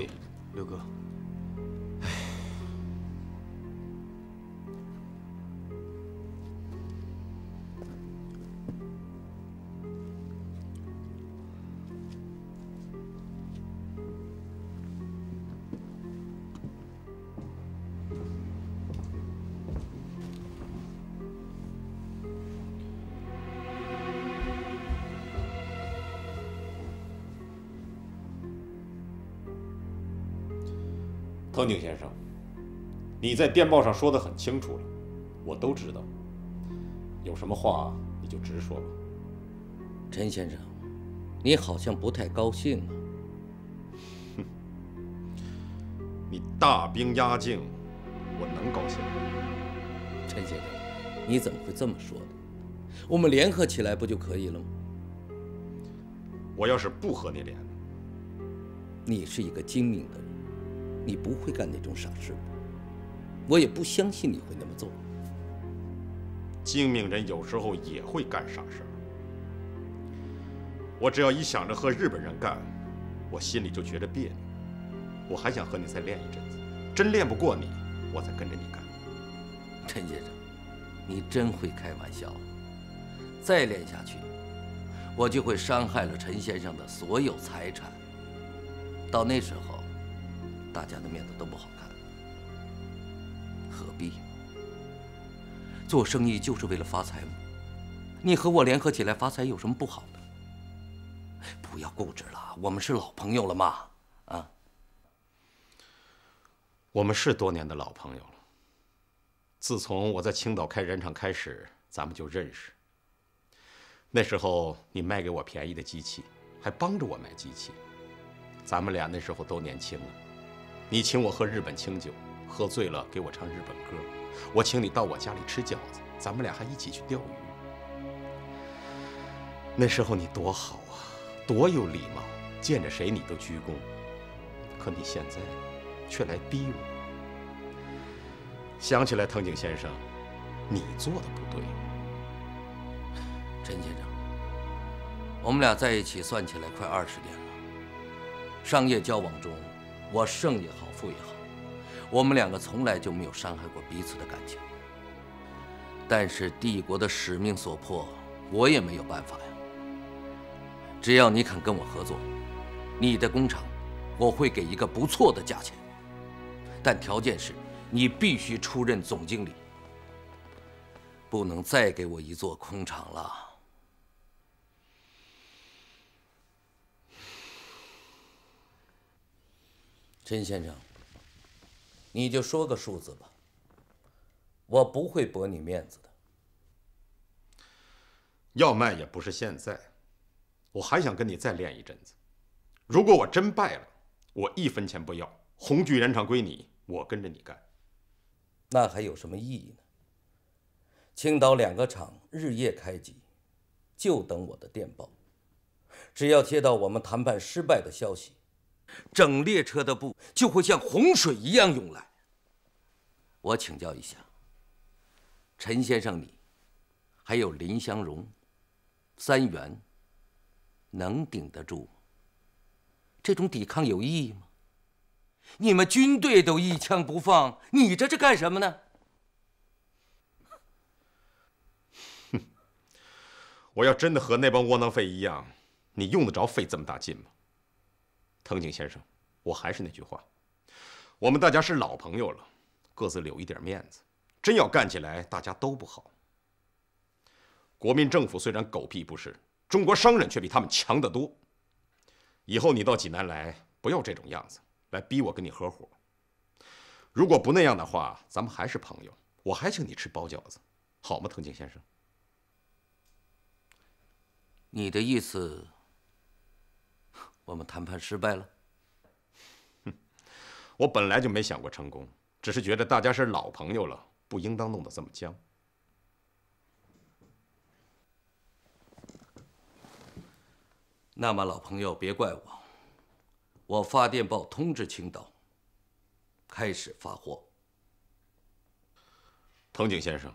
弟。刘哥，藤井先生，你在电报上说得很清楚了，我都知道。有什么话你就直说吧。陈先生，你好像不太高兴啊。你大兵压境，我能高兴？陈先生，你怎么会这么说的？我们联合起来不就可以了吗？我要是不和你联，你是一个精明的人，你不会干那种傻事的。我也不相信你会那么做。精明人有时候也会干傻事儿。我只要一想着和日本人干，我心里就觉得别扭。我还想和你再练一阵子，真练不过你，我再跟着你干。陈先生，你真会开玩笑。再练下去，我就会伤害了陈先生的所有财产。到那时候，大家的面子都不好看，何必？做生意就是为了发财吗？你和我联合起来发财有什么不好的？不要固执了，我们是老朋友了嘛，啊？我们是多年的老朋友了。自从我在青岛开染厂开始，咱们就认识。那时候你卖给我便宜的机器，还帮着我买机器。咱们俩那时候都年轻了。你请我喝日本清酒，喝醉了给我唱日本歌，我请你到我家里吃饺子，咱们俩还一起去钓鱼。那时候你多好啊，多有礼貌，见着谁你都鞠躬。可你现在却来逼我。想起来，藤井先生，你做的不对。陈先生，我们俩在一起算起来快20年了。商业交往中，我胜也好，负也好，我们两个从来就没有伤害过彼此的感情。但是帝国的使命所迫，我也没有办法呀。只要你肯跟我合作，你的工厂我会给一个不错的价钱，但条件是你必须出任总经理，不能再给我一座空厂了。陈先生，你就说个数字吧，我不会驳你面子的。要卖也不是现在，我还想跟你再练一阵子。如果我真败了，我1分钱不要，红炬染厂归你，我跟着你干。那还有什么意义呢？青岛2个厂日夜开机，就等我的电报。只要接到我们谈判失败的消息，整列车的布就会像洪水一样涌来。我请教一下，陈先生你，还有林香荣、3元，能顶得住吗？这种抵抗有意义吗？你们军队都一枪不放，你这是干什么呢？我要真的和那帮窝囊废一样，你用得着费这么大劲吗？藤井先生，我还是那句话，我们大家是老朋友了，各自留一点面子。真要干起来，大家都不好。国民政府虽然狗屁不是，中国商人却比他们强得多。以后你到济南来，不要这种样子，来逼我跟你合伙。如果不那样的话，咱们还是朋友，我还请你吃包饺子，好吗，藤井先生？你的意思，我们谈判失败了？我本来就没想过成功，只是觉得大家是老朋友了，不应当弄得这么僵。那么老朋友别怪我，我发电报通知青岛，开始发货。藤井先生，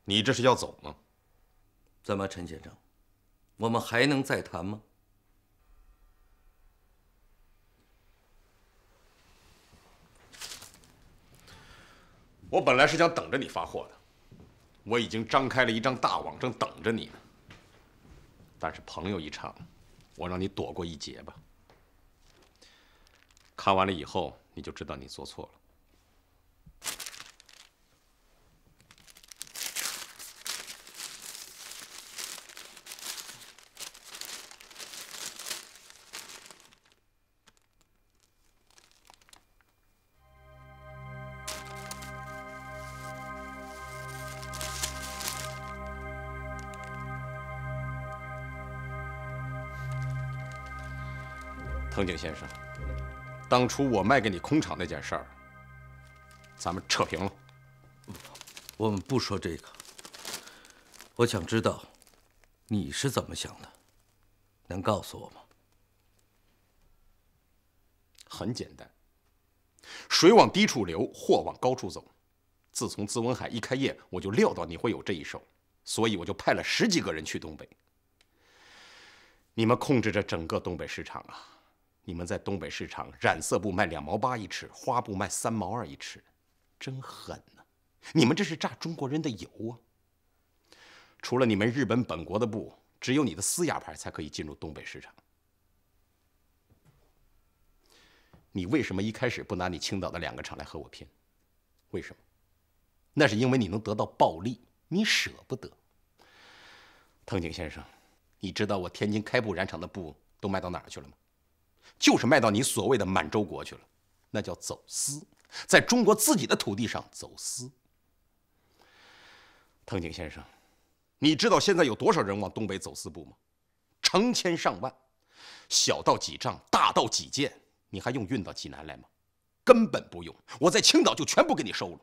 你这是要走吗？怎么，陈先生，我们还能再谈吗？我本来是想等着你发货的，我已经张开了一张大网，正等着你呢。但是朋友一场，我让你躲过一劫吧。看完了以后，你就知道你做错了。藤井先生，当初我卖给你空场那件事儿，咱们扯平了。我们不说这个。我想知道你是怎么想的，能告诉我吗？很简单，水往低处流，货往高处走。自从资文海一开业，我就料到你会有这一手，所以我就派了10几个人去东北。你们控制着整个东北市场啊！你们在东北市场，染色布卖2毛8一尺，花布卖3毛2一尺，真狠呐！你们这是榨中国人的油啊！除了你们日本本国的布，只有你的思雅牌才可以进入东北市场。你为什么一开始不拿你青岛的2个厂来和我拼？为什么？那是因为你能得到暴利，你舍不得。藤井先生，你知道我天津开布染厂的布都卖到哪儿去了吗？就是卖到你所谓的满洲国去了，那叫走私，在中国自己的土地上走私。藤井先生，你知道现在有多少人往东北走私布吗？成千上万，小到几丈，大到几件，你还用运到济南来吗？根本不用，我在青岛就全部给你收了。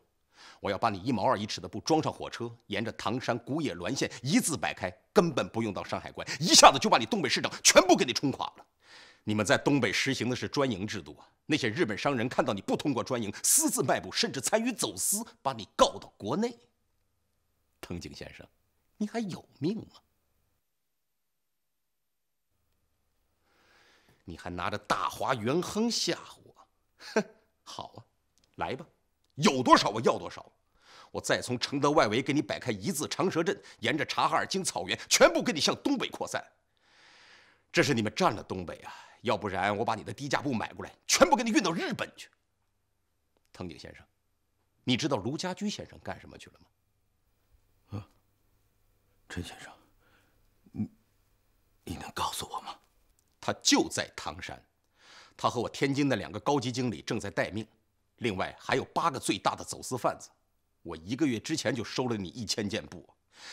我要把你1毛2一尺的布装上火车，沿着唐山、古冶、滦县一字摆开，根本不用到山海关，一下子就把你东北市场全部给你冲垮了。你们在东北实行的是专营制度啊！那些日本商人看到你不通过专营，私自卖布，甚至参与走私，把你告到国内。藤井先生，你还有命吗？你还拿着大华元亨吓唬我？哼，好啊，来吧，有多少我要多少。我再从承德外围给你摆开一字长蛇阵，沿着察哈尔经草原，全部给你向东北扩散。这是你们占了东北啊！要不然我把你的低价布买过来，全部给你运到日本去。藤井先生，你知道卢家驹先生干什么去了吗？啊，陈先生，你能告诉我吗？他就在唐山，他和我天津的2个高级经理正在待命，另外还有8个最大的走私贩子。我1个月之前就收了你1000件布，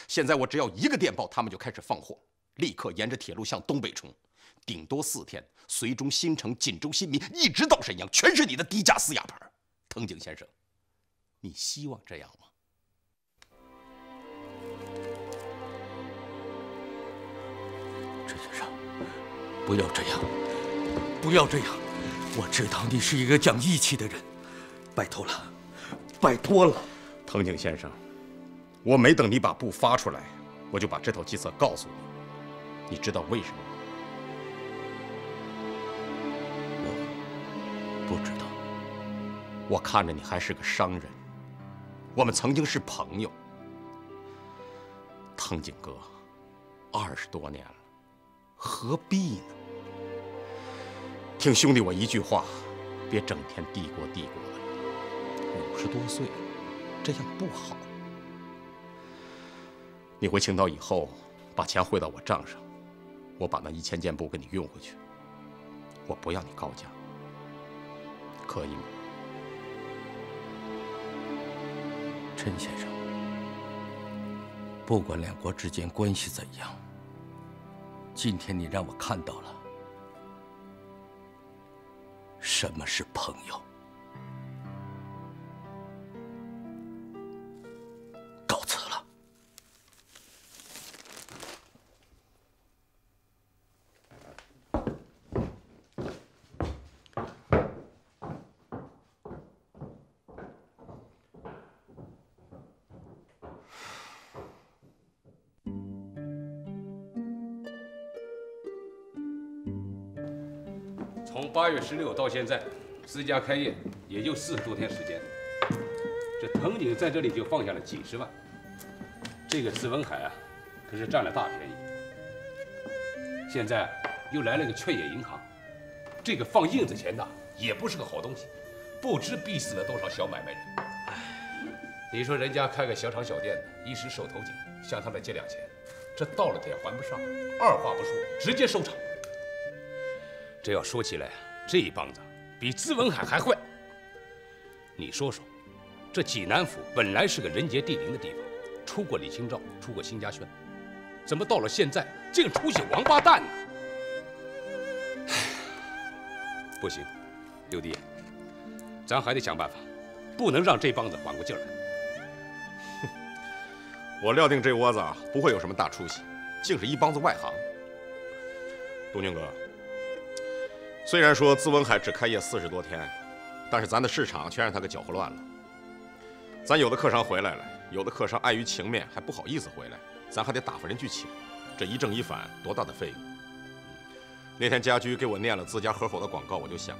现在我只要1个电报，他们就开始放货，立刻沿着铁路向东北冲。顶多4天，绥中、新城、锦州、新民，一直到沈阳，全是你的低价思雅牌。藤井先生，你希望这样吗？陈先生，不要这样，不要这样！我知道你是一个讲义气的人，拜托了，拜托了。藤井先生，我没等你把布发出来，我就把这套计策告诉你。你知道为什么吗？不知道。我看着你还是个商人，我们曾经是朋友。藤井哥，20多年了，何必呢？听兄弟我一句话，别整天帝国帝国的。50多岁了，这样不好。你回青岛以后，把钱汇到我账上，我把那1000件布给你运回去。我不要你高价。可以吗？陈先生，不管2国之间关系怎样，今天你让我看到了什么是朋友。告辞了。从8月16到现在，自家开业也就40多天时间。这藤井在这里就放下了几十万，这个资文海啊，可是占了大便宜。现在又来了个劝业银行，这个放印子钱的也不是个好东西，不知逼死了多少小买卖人。你说人家开个小厂小店的，一时手头紧，向他们借两钱，这到了点还不上，二话不说直接收场。这要说起来，这一帮子比资文海还坏。你说说，这济南府本来是个人杰地灵的地方，出过李清照，出过辛家轩，怎么到了现在竟出些王八蛋呢？不行，六弟，咱还得想办法，不能让这帮子缓过劲儿来。我料定这窝子不会有什么大出息，竟是一帮子外行。东军哥，虽然说资文海只开业40多天，但是咱的市场全让他给搅和乱了。咱有的客商回来了，有的客商碍于情面还不好意思回来，咱还得打发人去请，这一正一反多大的费用？那天家驹给我念了自家合伙的广告，我就想，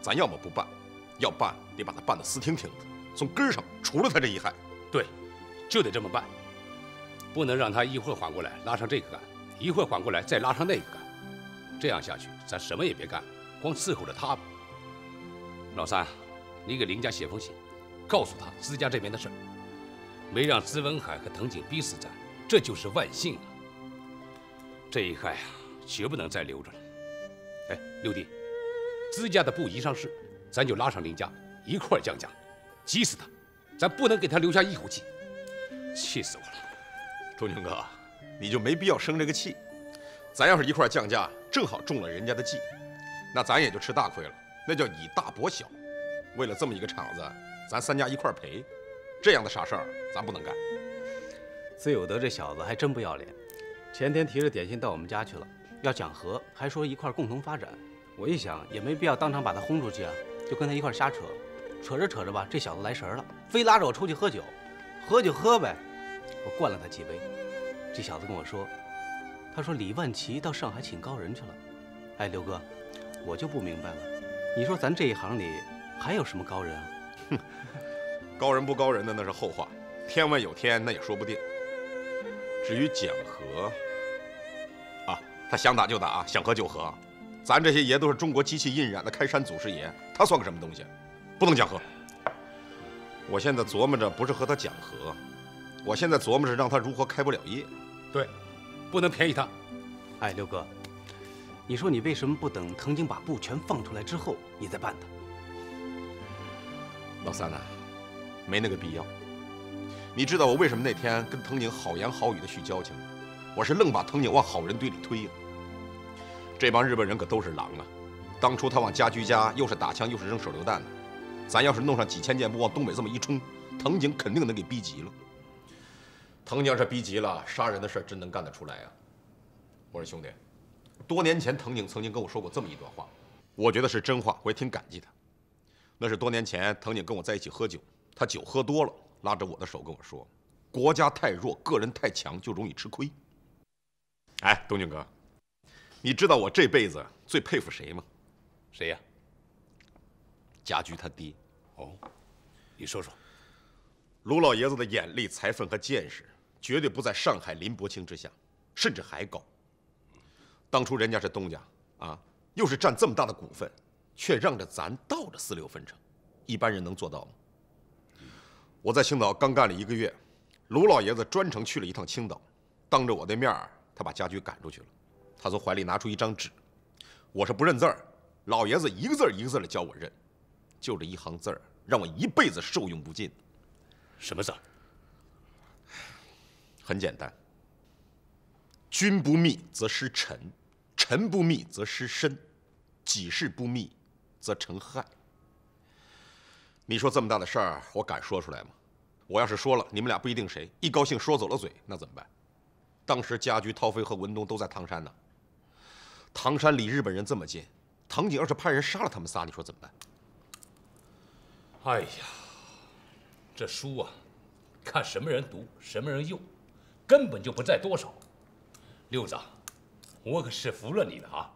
咱要么不办，要办得把他办得死挺挺的，从根上除了他这一害。对，就得这么办，不能让他一会儿缓过来拉上这个干，一会儿缓过来再拉上那个干，这样下去咱什么也别干，光伺候着他吧。老三，你给林家写封信，告诉他资家这边的事儿，没让资文海和藤井逼死咱，这就是万幸啊！这一害啊，绝不能再留着了。哎，六弟，资家的不宜上市，咱就拉上林家一块儿降价，急死他，咱不能给他留下一口气。气死我了！周军哥，你就没必要生这个气。咱要是一块降价，正好中了人家的计，那咱也就吃大亏了。那叫以大博小。为了这么一个场子，咱三家一块赔，这样的傻事儿咱不能干。资有德这小子还真不要脸，前天提着点心到我们家去了，要讲和，还说一块共同发展。我一想也没必要当场把他轰出去啊，就跟他一块瞎扯。扯着扯着吧，这小子来神了，非拉着我出去喝酒。喝就喝呗，我灌了他几杯。这小子跟我说，他说李万奇到上海请高人去了。哎，刘哥，我就不明白了，你说咱这一行里还有什么高人啊？哼，高人不高人的那是后话，天外有天那也说不定。至于讲和啊，他想打就打，想和就和。咱这些爷都是中国机器印染的开山祖师爷，他算个什么东西？不能讲和。我现在琢磨着不是和他讲和，我现在琢磨着让他如何开不了业。对，不能便宜他。哎，刘哥，你说你为什么不等藤井把布全放出来之后，你再办他？老三呐，没那个必要。你知道我为什么那天跟藤井好言好语的叙交情？我是愣把藤井往好人堆里推呀。这帮日本人可都是狼啊！当初他往家居家又是打枪又是扔手榴弹的，咱要是弄上几千件布往东北这么一冲，藤井肯定能给逼急了。藤井要是逼急了，杀人的事真能干得出来啊！我说兄弟，多年前藤井曾经跟我说过这么一段话，我觉得是真话，我也挺感激他。那是多年前藤井跟我在一起喝酒，他酒喝多了，拉着我的手跟我说：“国家太弱，个人太强，就容易吃亏。”哎，东俊哥，你知道我这辈子最佩服谁吗？谁呀？家驹他爹。哦，你说说。卢老爷子的眼力、才分和见识，绝对不在上海林伯清之下，甚至还高。当初人家是东家啊，又是占这么大的股份，却让着咱倒着4-6分成，一般人能做到吗？我在青岛刚干了1个月，卢老爷子专程去了一趟青岛，当着我的面儿，他把家驹赶出去了。他从怀里拿出一张纸，我是不认字儿，老爷子一个字一个字的教我认，就这一行字儿，让我一辈子受用不尽。什么字？很简单。君不密则失臣，臣不密则失身，己事不密则成害。你说这么大的事儿，我敢说出来吗？我要是说了，你们俩不一定谁一高兴说走了嘴，那怎么办？当时家驹、涛飞和文东都在唐山呢。唐山离日本人这么近，藤井要是派人杀了他们仨，你说怎么办？哎呀，这书啊，看什么人读，什么人用，根本就不在多少。六子，我可是服了你了啊！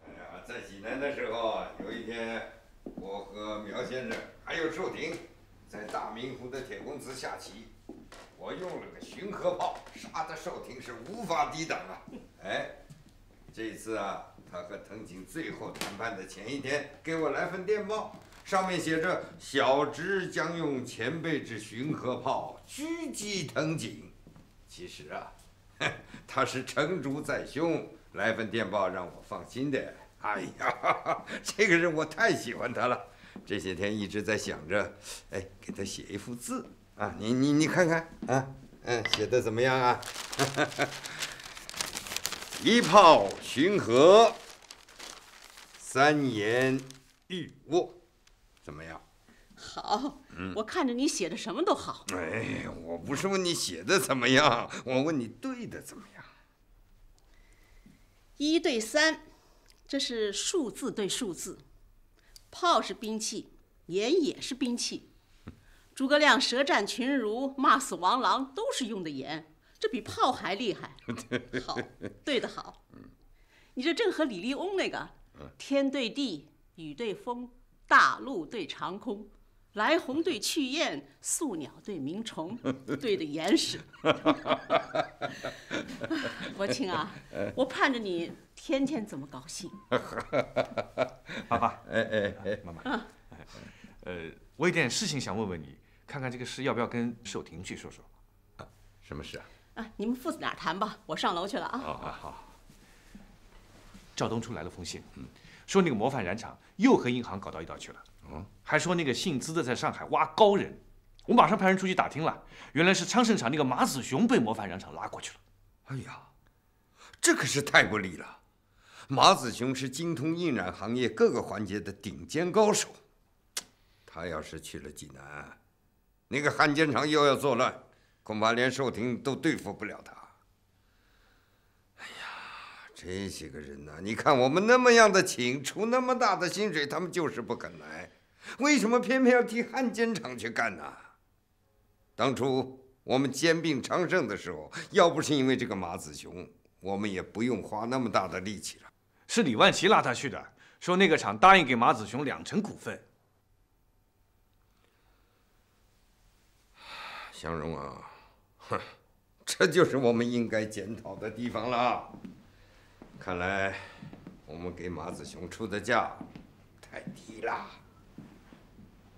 哎呀，这在济南的时候，有一天，我和苗先生还有寿亭，在大明湖的铁公祠下棋。我用了个巡河炮，杀的寿亭是无法抵挡啊！哎，这次啊，他和藤井最后谈判的前一天，给我来份电报，上面写着小侄将用前辈之巡河炮狙击藤井。其实啊，他是成竹在胸，来份电报让我放心的。哎呀，这个人我太喜欢他了，这些天一直在想着，哎，给他写一幅字啊，你看看啊，写的怎么样啊？一炮巡河，三言欲握，怎么样？好，我看着你写的什么都好。哎，我不是问你写的怎么样，我问你对的怎么样。1对3，这是数字对数字。炮是兵器，言也是兵器。诸葛亮舌战群儒，骂死王朗，都是用的言，这比炮还厉害。好，对得好。你这正和李笠翁那个天对地，雨对风，大陆对长空，来鸿对去雁，宿鸟对鸣虫，对得严实。国庆啊，我盼着你天天这么高兴。爸爸，妈妈，我有点事情想问问你，看看这个事要不要跟寿亭去说说。什么事啊？你们父子俩谈吧，我上楼去了啊。好。赵东初来了封信，说那个模范染厂又和银行搞到一道去了，还说那个姓资的在上海挖高人。我马上派人出去打听了，原来是昌盛厂那个马子雄被模范染厂拉过去了。哎呀，这可是太过力了！马子雄是精通印染行业各个环节的顶尖高手，他要是去了济南，那个汉奸厂又要作乱，恐怕连寿亭都对付不了他。哎呀，这些个人呢，你看我们那么样的请，出那么大的薪水，他们就是不肯来，为什么偏偏要替汉奸厂去干呢？当初我们兼并昌盛的时候，要不是因为这个马子雄，我们也不用花那么大的力气了。是李万奇拉他去的，说那个厂答应给马子雄2成股份。香荣啊，这就是我们应该检讨的地方了。看来我们给马子雄出的价太低了。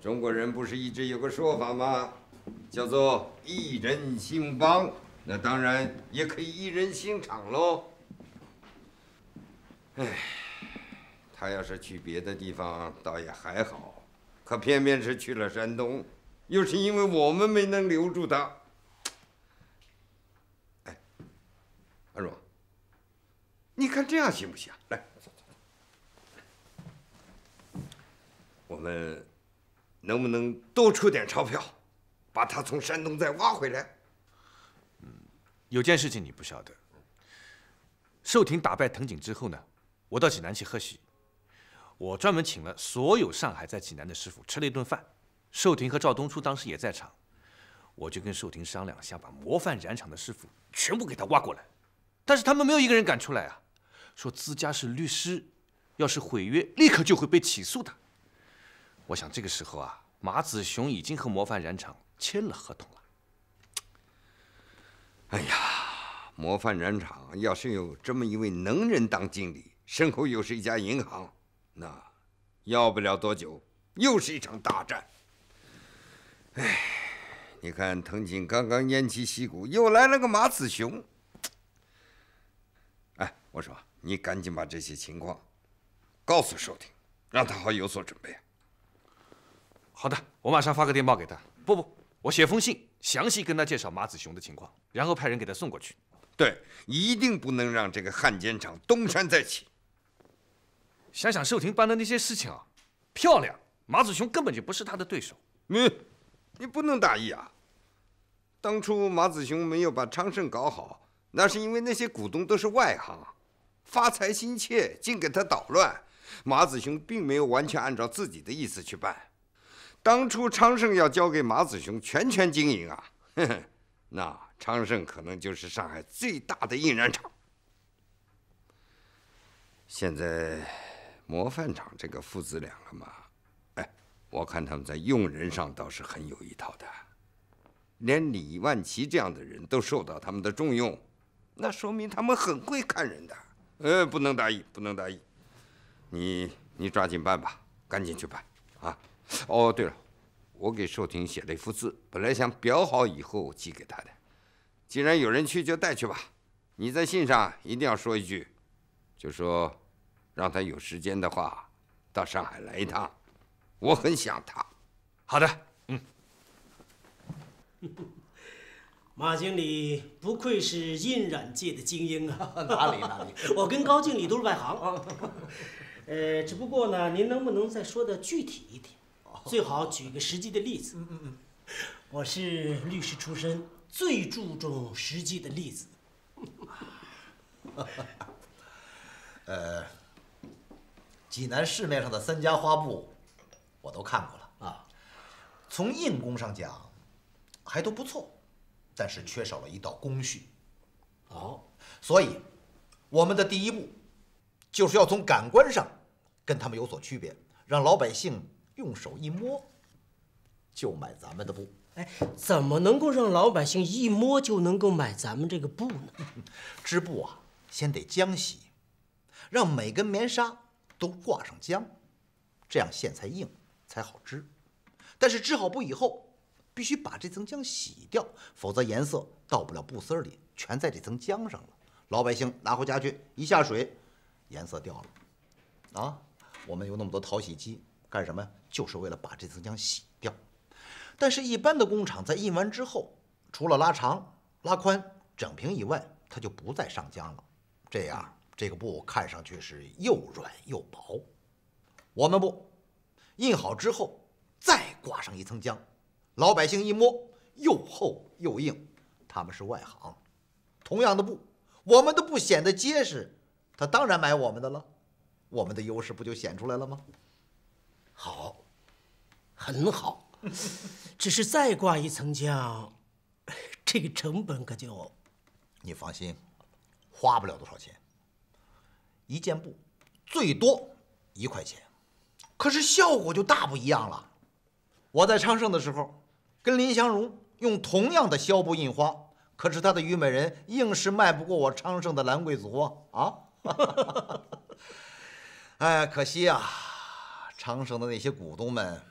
中国人不是一直有个说法吗？叫做一人兴邦，那当然也可以一人兴厂喽。哎，他要是去别的地方倒也还好，可偏偏是去了山东，又是因为我们没能留住他。哎，阿荣，你看这样行不行？来，走。我们能不能多出点钞票？把他从山东再挖回来。有件事情你不晓得，寿亭打败藤井之后呢，我到济南去喝喜，我专门请了所有上海在济南的师傅吃了一顿饭。寿亭和赵东初当时也在场，我就跟寿亭商量，想把模范染厂的师傅全部给他挖过来，但是他们没有一个人敢出来啊，说资家是律师，要是毁约，立刻就会被起诉的。我想这个时候啊，马子雄已经和模范染厂签了合同了。哎呀，模范染厂要是有这么一位能人当经理，身后又是一家银行，那要不了多久，又是一场大战。哎，你看藤井刚刚偃旗息鼓，又来了个马子雄。哎，我说你赶紧把这些情况告诉寿亭，让他好有所准备。好的，我马上发个电报给他。不，我写封信，详细跟他介绍马子雄的情况，然后派人给他送过去。对，一定不能让这个汉奸厂东山再起。想想寿亭办的那些事情啊，漂亮，马子雄根本就不是他的对手。你不能大意啊！当初马子雄没有把昌盛搞好，那是因为那些股东都是外行，发财心切，竟给他捣乱。马子雄并没有完全按照自己的意思去办。当初昌盛要交给马子雄全权经营啊，那昌盛可能就是上海最大的印染厂。现在模范厂这个父子俩了嘛，哎，我看他们在用人上倒是很有一套的，连李万奇这样的人都受到他们的重用，那说明他们很会看人的。不能大意，不能大意。你抓紧办吧，赶紧去办啊！哦，对了，我给寿亭写了一幅字，本来想裱好以后寄给他的。既然有人去，就带去吧。你在信上一定要说一句，就说让他有时间的话到上海来一趟，我很想他。好的，马经理不愧是印染界的精英啊！哪里？我跟高经理都是外行。只不过呢，您能不能再说的具体一点？最好举个实际的例子。我是律师出身，最注重实际的例子。济南市面上的3家花布，我都看过了啊。从印工上讲，还都不错，但是缺少了一道工序。所以我们的第一步，就是要从感官上跟他们有所区别，让老百姓用手一摸就买咱们的布。哎，怎么能够让老百姓一摸就能够买咱们这个布呢？织布啊，先得浆洗，让每根棉纱都挂上浆，这样线才硬，才好织。但是织好布以后，必须把这层浆洗掉，否则颜色到不了布丝里，全在这层浆上了。老百姓拿回家去一下水，颜色掉了。啊，我们有那么多淘洗机干什么呀？就是为了把这层浆洗掉。但是，一般的工厂在印完之后，除了拉长、拉宽、整平以外，它就不再上浆了。这样，这个布看上去是又软又薄。我们布印好之后，再挂上一层浆，老百姓一摸又厚又硬。他们是外行，同样的布，我们的布显得结实，他当然买我们的了。我们的优势不就显出来了吗？好，很好。只是再挂一层浆，这个成本可就……你放心，花不了多少钱。一件布最多1块钱，可是效果就大不一样了。我在昌盛的时候，跟林祥荣用同样的销布印花，可是他的虞美人硬是卖不过我昌盛的兰贵族啊！哎，可惜啊，昌盛的那些股东们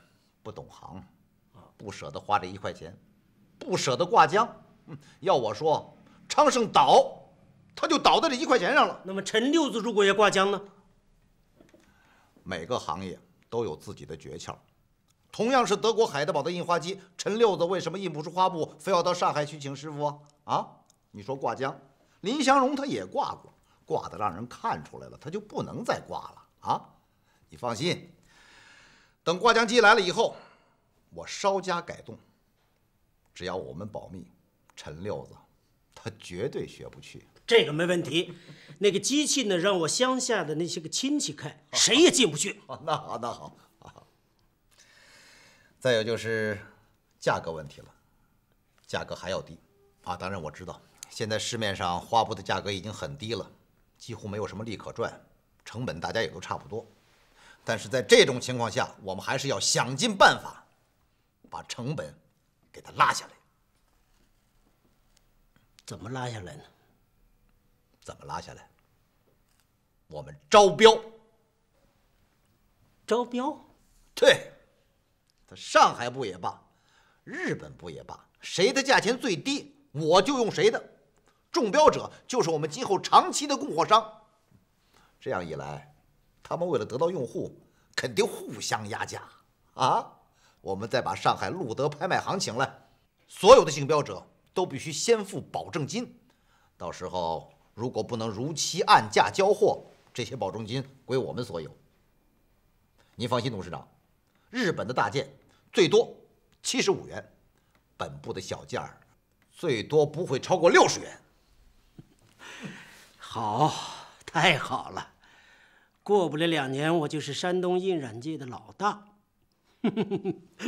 不懂行，不舍得花这1块钱，不舍得挂浆。要我说，昌盛倒，他就倒在这1块钱上了。那么陈六子如果要挂浆呢？每个行业都有自己的诀窍。同样是德国海德堡的印花机，陈六子为什么印不出花布，非要到上海去请师傅啊？你说挂浆，林祥荣他也挂过，挂的让人看出来了，他就不能再挂了啊！你放心，等挂浆机来了以后，我稍加改动，只要我们保密，陈六子他绝对学不去。这个没问题。那个机器呢，让我乡下的那些个亲戚开，谁也进不去。那好，那好。再有就是价格问题了，价格还要低啊！当然我知道，现在市面上花布的价格已经很低了，几乎没有什么利可赚，成本大家也都差不多。但是在这种情况下，我们还是要想尽办法把成本给它拉下来。怎么拉下来呢？怎么拉下来？我们招标。招标？对。上海布也罢，日本布也罢，谁的价钱最低，我就用谁的。中标者就是我们今后长期的供货商。这样一来，他们为了得到用户，肯定互相压价啊！我们再把上海路德拍卖行请来，所有的竞标者都必须先付保证金。到时候如果不能如期按价交货，这些保证金归我们所有。你放心，董事长。日本的大件最多75元，本部的小件儿最多不会超过60元。好，太好了！过不了2年，我就是山东印染界的老大。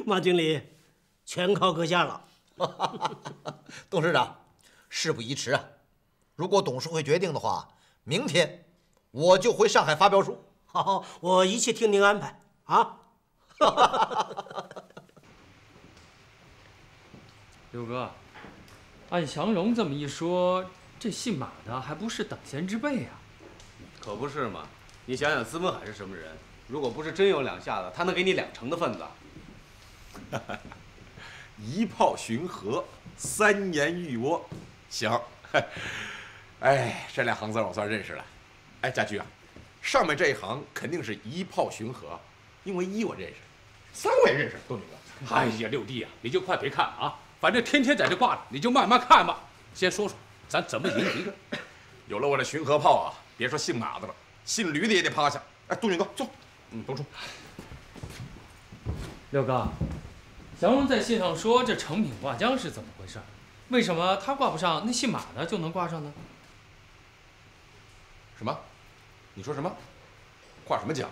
马经理，全靠阁下了。董事长，事不宜迟啊！如果董事会决定的话，明天我就回上海发标书。好，我一切听您安排啊。六哥，按祥荣这么一说，这姓马的还不是等闲之辈啊？可不是嘛！你想想，资文海是什么人？如果不是真有两下子，他能给你2成的份子。一炮寻河，3年玉窝，行。哎，这2行字我算认识了。哎，家驹啊，上面这一行肯定是一炮寻河，因为1我认识，3我也认识，东明哥。哎呀，六弟啊，你就快别看了啊，反正天天在这挂着，你就慢慢看吧。先说说咱怎么赢敌。有了我这寻河炮啊，别说姓马的了，姓吕的也得趴下。哎，东明哥坐，东叔。六哥，祥荣在信上说这成品挂浆是怎么回事？为什么他挂不上，那姓马的就能挂上呢？什么？你说什么？挂什么浆？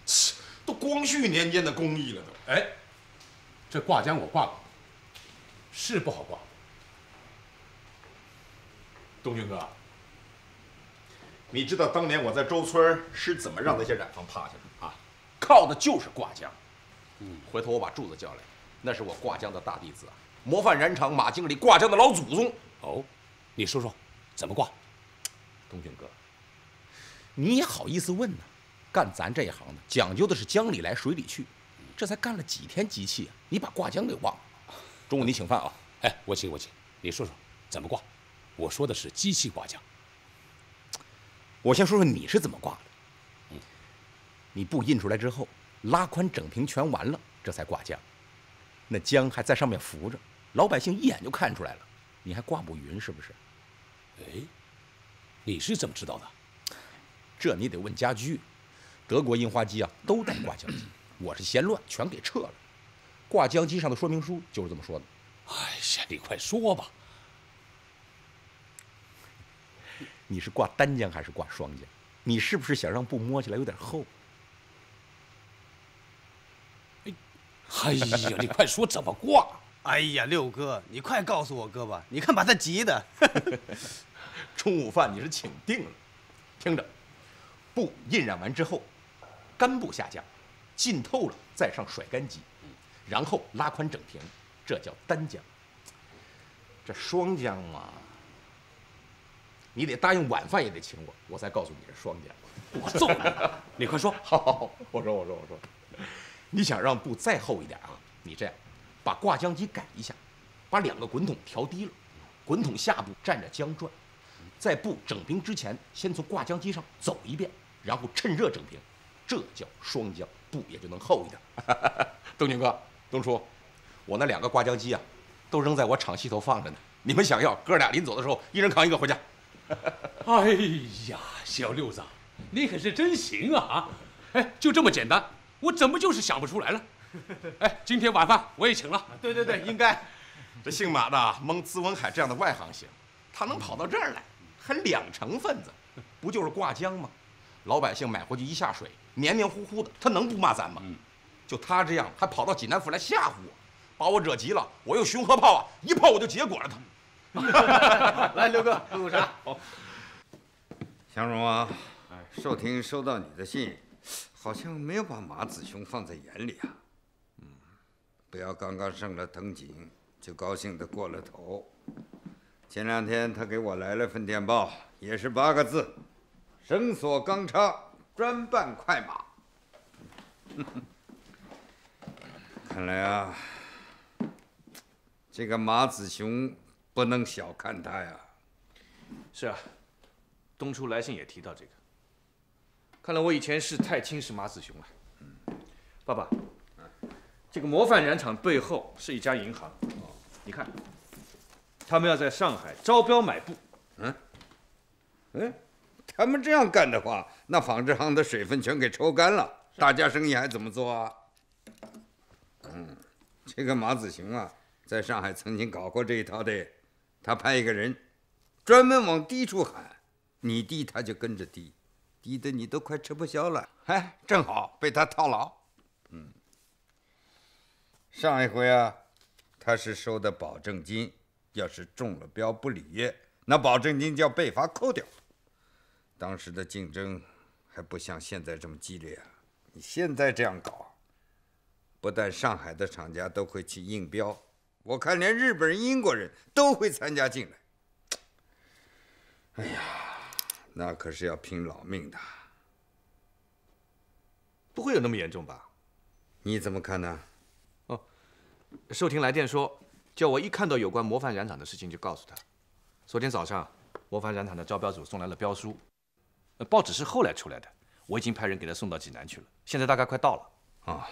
切，都光绪年间的工艺了都。哎，这挂浆我挂过，是不好挂。东军哥，你知道当年我在周村是怎么让那些染坊趴下的啊？靠的就是挂浆。回头我把柱子叫来，那是我挂浆的大弟子啊，模范染厂马经理挂浆的老祖宗。哦，你说说怎么挂？东军哥，你也好意思问呢？干咱这一行的，讲究的是江里来水里去，这才干了几天机器啊，你把挂浆给忘了。中午你请饭啊。哎，我请。你说说怎么挂？我说的是机器挂浆。我先说说你是怎么挂的。你布印出来之后，拉宽整平全完了，这才挂浆。那浆还在上面浮着，老百姓一眼就看出来了，你还挂不匀是不是？哎，你是怎么知道的？这你得问家驹。德国印花机啊都带挂浆机，我是嫌乱全给撤了。挂浆机上的说明书就是这么说的。哎呀，你快说吧。你是挂单浆还是挂双浆？你是不是想让布摸起来有点厚？哎呀，你快说怎么挂！哎呀，六哥，你快告诉我哥吧，你看把他急的。中午饭你是请定了，听着，布印染完之后，干布下浆，浸透了再上甩干机，然后拉宽整平，这叫单浆。这双浆嘛，你得答应晚饭也得请我，我才告诉你是双浆。我揍你！你快说。好，我说，你想让布再厚一点啊？你这样，把挂浆机改一下，把2个滚筒调低了，滚筒下部站着浆转，在布整平之前，先从挂浆机上走一遍，然后趁热整平，这叫双浆，布也就能厚一点。东军哥、东叔，我那2个挂浆机啊，都扔在我厂西头放着呢。你们想要，哥俩临走的时候，一人扛1个回家。哎呀，小六子，你可是真行啊！哎，就这么简单，我怎么就是想不出来了？哎，今天晚饭我也请了。对，应该。这姓马的蒙资文海这样的外行行，他能跑到这儿来，还2成份子，不就是挂浆吗？老百姓买回去一下水，黏黏糊糊的，他能不骂咱吗？就他这样，还跑到济南府来吓唬我，把我惹急了，我用寻河炮啊，一炮我就结果了他。来，六哥，喝口茶。好。祥荣啊，寿亭收到你的信，好像没有把马子雄放在眼里啊。不要刚刚升了藤井就高兴得过了头。前2天他给我来了份电报，也是8个字：绳索钢叉，专办快马。看来啊，这个马子雄不能小看他呀。是啊，东初来信也提到这个。看来我以前是太轻视马子雄了。爸爸，这个模范染厂背后是一家银行。你看，他们要在上海招标买布。他们这样干的话，那纺织行的水分全给抽干了，大家生意还怎么做啊？这个马子雄啊，在上海曾经搞过这一套的，他派一个人，专门往低处喊，你低他就跟着低，低的你都快吃不消了。哎，正好被他套牢。上一回啊，他是收的保证金，要是中了标不履约，那保证金就要被罚扣掉。当时的竞争还还不像现在这么激烈啊！你现在这样搞，不但上海的厂家都会去应标，我看连日本人、英国人都会参加进来。哎呀，那可是要拼老命的。不会有那么严重吧？你怎么看呢？哦，寿婷来电说，叫我一看到有关模范染厂的事情就告诉他。昨天早上，模范染厂的招标组送来了标书，报纸是后来出来的，我已经派人给他送到济南去了，现在大概快到了。啊，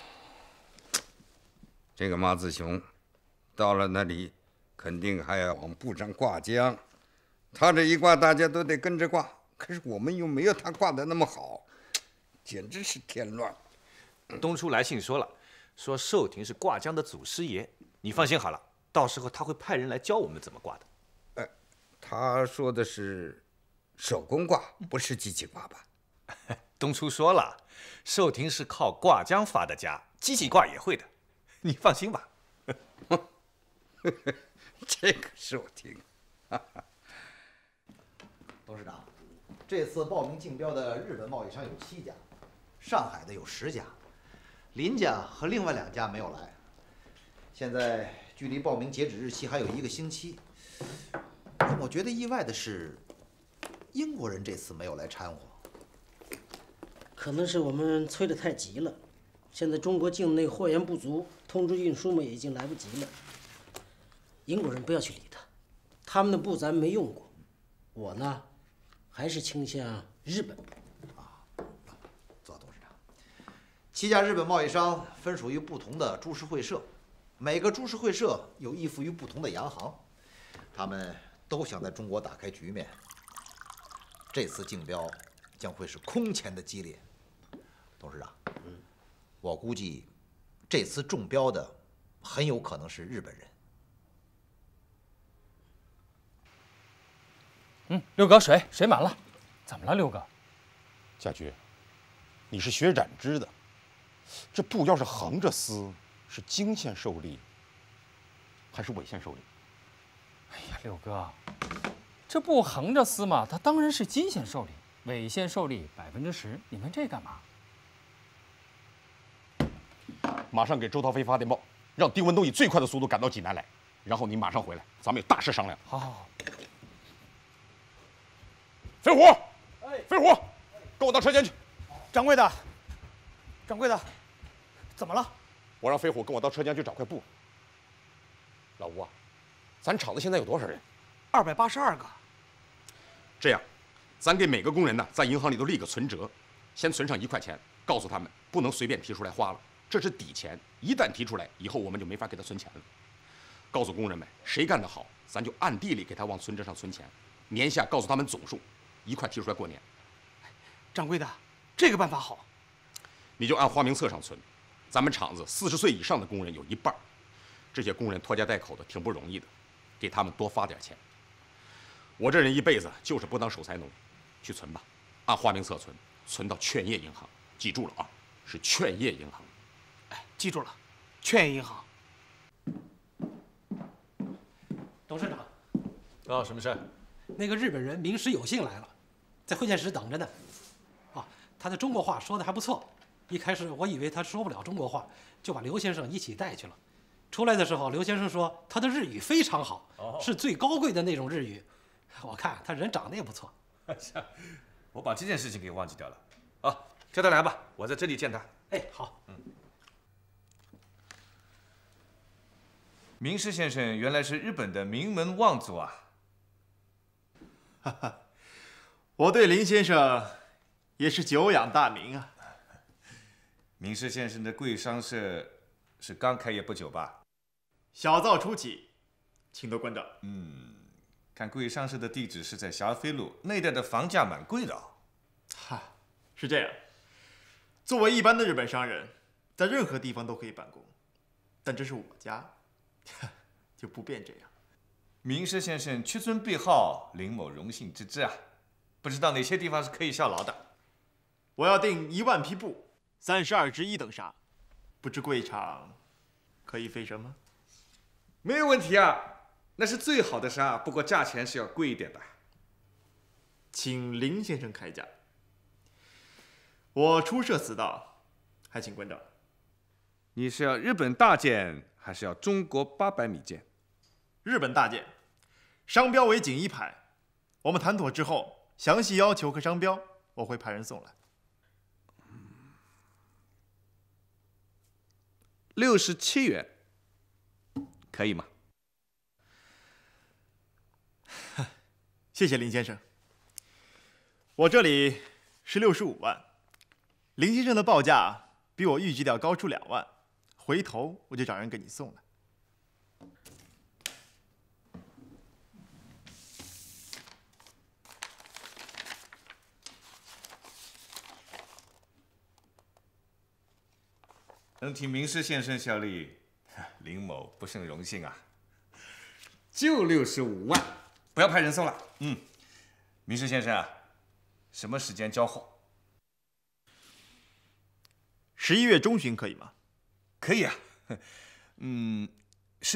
这个马子雄到了那里，肯定还要往部上挂浆。他这一挂，大家都得跟着挂，可是我们又没有他挂的那么好，简直是添乱。东初来信说了，说寿亭是挂浆的祖师爷，你放心好了，到时候他会派人来教我们怎么挂的。他说的是手工挂，不是机器挂吧？东初说了，寿亭是靠挂浆发的家，机器挂也会的，你放心吧。这个寿亭，董事长，这次报名竞标的日本贸易商有7家，上海的有10家，林家和另外2家没有来。现在距离报名截止日期还有1个星期。让我觉得意外的是，英国人这次没有来掺和。可能是我们催得太急了，现在中国境内货源不足，通知运输嘛也已经来不及了。英国人不要去理他，他们的布咱没用过。我呢，还是倾向日本布。左董事长，7家日本贸易商分属于不同的株式会社，每个株式会社又依附于不同的洋行，他们都想在中国打开局面。这次竞标将会是空前的激烈。董事长，我估计这次中标的很有可能是日本人。六哥，水满了。怎么了，六哥？家驹，你是学染织的，这布要是横着撕，是经线受力，还是纬线受力？哎呀，六哥，这布横着撕嘛，它当然是经线受力，纬线受力10%。你问这干嘛？马上给周涛飞发电报，让丁文东以最快的速度赶到济南来，然后你马上回来，咱们有大事商量。好。飞虎，飞虎，跟我到车间去。掌柜的，怎么了？我让飞虎跟我到车间去找块布。老吴啊，咱厂子现在有多少人？282个。这样，咱给每个工人呢，在银行里头立个存折，先存上1块钱，告诉他们不能随便提出来花了，这是底钱，一旦提出来，以后我们就没法给他存钱了。告诉工人们，谁干得好，咱就暗地里给他往存折上存钱，年下告诉他们总数，一块提出来过年。掌柜的，这个办法好。你就按花名册上存，咱们厂子40岁以上的工人有1半，这些工人拖家带口的挺不容易的，给他们多发点钱。我这人一辈子就是不当守财奴，去存吧，按花名册存，存到劝业银行，记住了啊，是劝业银行。哎，记住了，劝业银行。董事长，哦，什么事？那个日本人明石有幸来了，在会见室等着呢。他的中国话说的还不错。一开始我以为他说不了中国话，就把刘先生一起带去了。出来的时候，刘先生说他的日语非常好，是最高贵的那种日语。我看他人长得也不错。我把这件事情给忘记掉了。啊，叫他来吧，我在这里见他。哎，好。明石先生原来是日本的名门望族啊。哈哈，我对林先生也是久仰大名啊。明石先生的贵商社是刚开业不久吧？小造初期，请多关照。看贵商社的地址是在霞飞路，那一带的房价蛮贵的哦。哈，是这样。作为一般的日本商人，在任何地方都可以办公，但这是我家，就不便这样。明石先生屈尊必号，林某荣幸之至啊！不知道哪些地方是可以效劳的。我要订1万匹布，32只1等纱，不知贵厂可以费什么？没有问题啊，那是最好的纱，不过价钱是要贵一点的。请林先生开价。我初涉此道，还请关照。你是要日本大件，还是要中国800米件？日本大件，商标为锦衣牌。我们谈妥之后，详细要求和商标，我会派人送来。67元，可以吗？谢谢林先生。我这里是65万，林先生的报价比我预计的要高出2万，回头我就找人给你送来。能替明师先生效力，林某不胜荣幸啊！就65万，不要派人送了。明师先生啊，什么时间交货？11月中旬可以吗？可以啊。11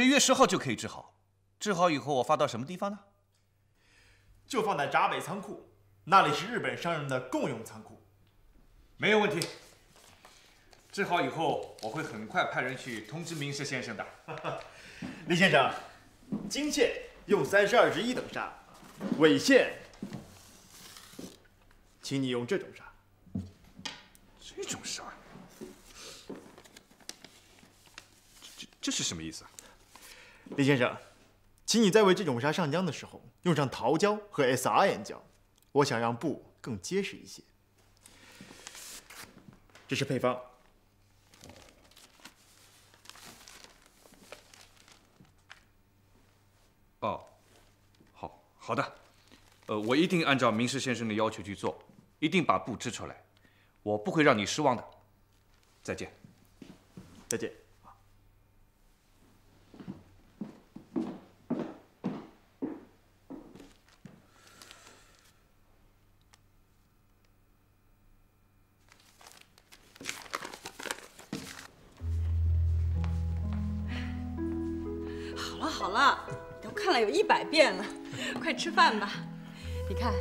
月10号就可以制好。制好以后我发到什么地方呢？就放在闸北仓库，那里是日本商人的共用仓库。没有问题。制好以后，我会很快派人去通知明师先生的。李先生，金线用32支1等纱，纬线，请你用这种纱。这种纱？这是什么意思啊？李先生，请你在为这种纱上浆的时候，用上桃胶和 SRN 胶，我想让布更结实一些。这是配方。哦，好的，我一定按照明师先生的要求去做，一定把布织出来，我不会让你失望的。再见。再见。好了，都看了有100遍了，快吃饭吧。你看，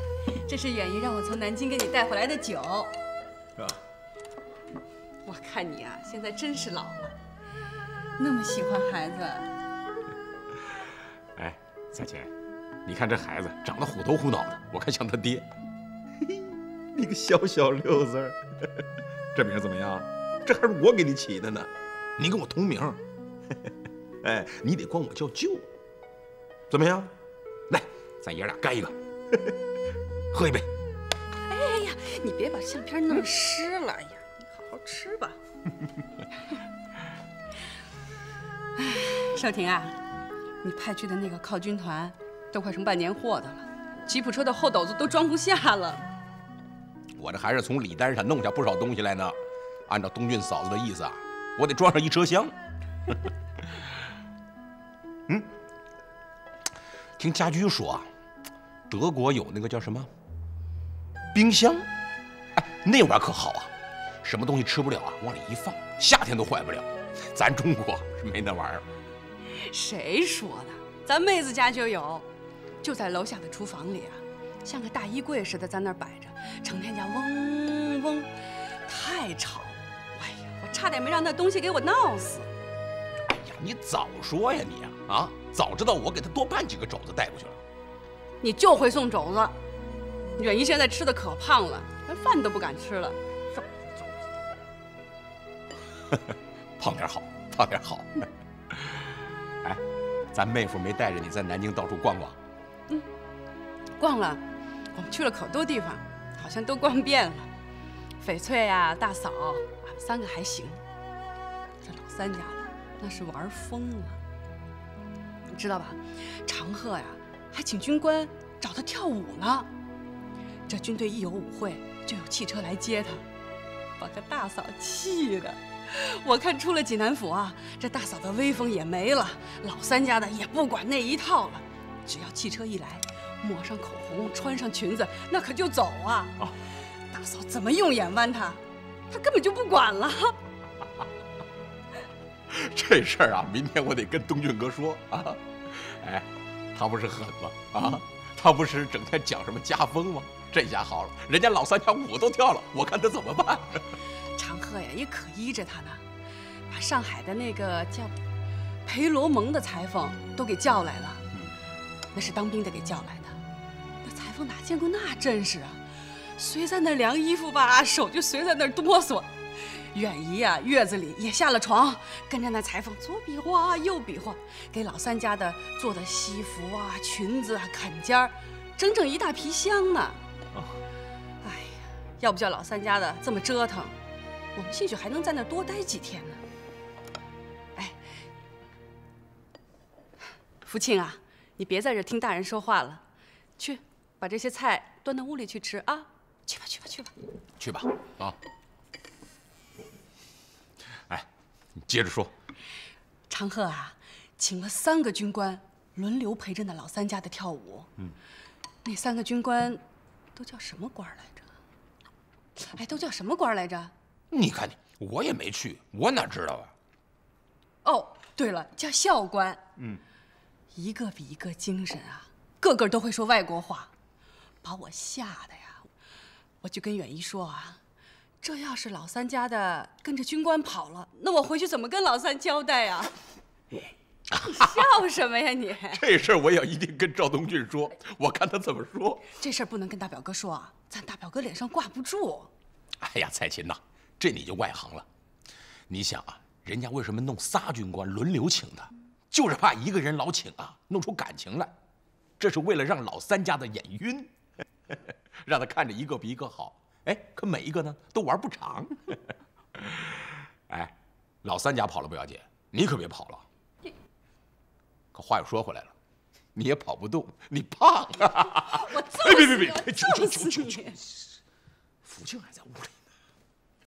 这是远姨让我从南京给你带回来的酒。是吧？我看你啊，现在真是老了，那么喜欢孩子。哎，彩琴，你看这孩子长得虎头虎脑的，我看像他爹。你个小六子儿，这名怎么样？这还是我给你起的呢，你跟我同名。哎，你得管我叫舅，怎么样？来，咱爷俩干一个，喝一杯。哎呀，你别把相片弄湿了呀！你好好吃吧。少廷啊，你派去的那个靠军团都快成半年货的了，吉普车的后斗子都装不下了。我这还是从礼单上弄下不少东西来呢。按照东俊嫂子的意思啊，我得装上1车厢。听家驹说啊，德国有那个叫什么冰箱，哎，那玩意儿可好啊，什么东西吃不了啊，往里一放，夏天都坏不了。咱中国是没那玩意儿。谁说的？咱妹子家就有，就在楼下的厨房里啊，像个大衣柜似的在那儿摆着，成天家嗡嗡，太吵。哎呀，我差点没让那东西给我闹死。哎呀，你早说呀你呀！啊，早知道我给他多拌几个肘子带过去了。你就会送肘子，远姨现在吃的可胖了，连饭都不敢吃了。胖点好，胖点好。哎，咱妹夫没带着你在南京到处逛逛？逛了，我们去了可多地方，好像都逛遍了。翡翠呀、大嫂，俺们3个还行。这老三家的那是玩疯了。你知道吧？长贺呀，还请军官找他跳舞呢。这军队一有舞会，就有汽车来接他，把个大嫂气的。我看出了济南府啊，这大嫂的威风也没了，老三家的也不管那一套了。只要汽车一来，抹上口红，穿上裙子，那可就走啊！大嫂怎么用眼剜他，他根本就不管了。这事儿啊，明天我得跟东俊哥说啊。哎，他不是狠吗？啊，他不是整天讲什么家风吗？这下好了，人家老三家舞都跳了，我看他怎么办。长贺呀，也可依着他呢，把上海的那个叫裴罗蒙的裁缝都给叫来了。那是当兵的给叫来的。那裁缝哪见过那阵势啊？随在那儿量衣服吧，手就随在那儿哆嗦。远姨呀，月子里也下了床，跟着那裁缝左比划右比划，给老三家的做的西服啊、裙子啊、坎肩儿，整整一大皮箱呢。哎呀，要不叫老三家的这么折腾，我们兴许还能在那儿多待几天呢。哎，福庆啊，你别在这听大人说话了，去把这些菜端到屋里去吃啊！去吧，去吧，去吧。去吧，啊。哎，你接着说。长贺啊，请了3个军官轮流陪着那老三家的跳舞。那3个军官都叫什么官来着？哎，都叫什么官来着？你看你，我也没去，我哪知道啊？哦，对了，叫校官。一个比一个精神啊，个个都会说外国话，把我吓得呀！我就跟远姨说啊，这要是老三家的跟着军官跑了，那我回去怎么跟老三交代呀？你笑什么呀你？这事儿我也一定跟赵东俊说，我看他怎么说。这事儿不能跟大表哥说啊，咱大表哥脸上挂不住。哎呀，蔡琴呐，这你就外行了。你想啊，人家为什么弄仨军官轮流请他？就是怕一个人老请啊，弄出感情来。这是为了让老三家的眼晕，让他看着一个比一个好。哎，可每一个呢都玩不长。哎，老三家跑了不要紧，你可别跑了。可话又说回来了，你也跑不动，你胖啊！我揍死你！别，揍死你！福庆还在屋里。